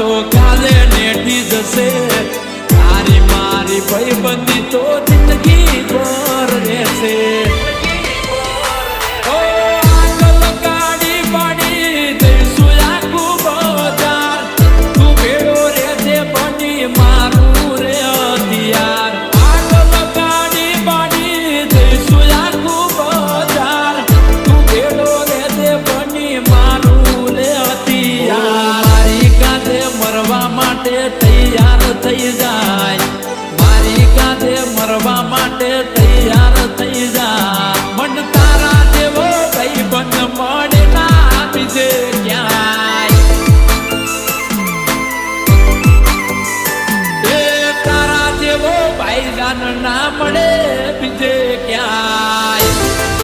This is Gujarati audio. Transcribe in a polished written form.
તો કાલે નેઠી જશે તારી મારી ભાઈબંધી તો જિંદગી ભર રહેશે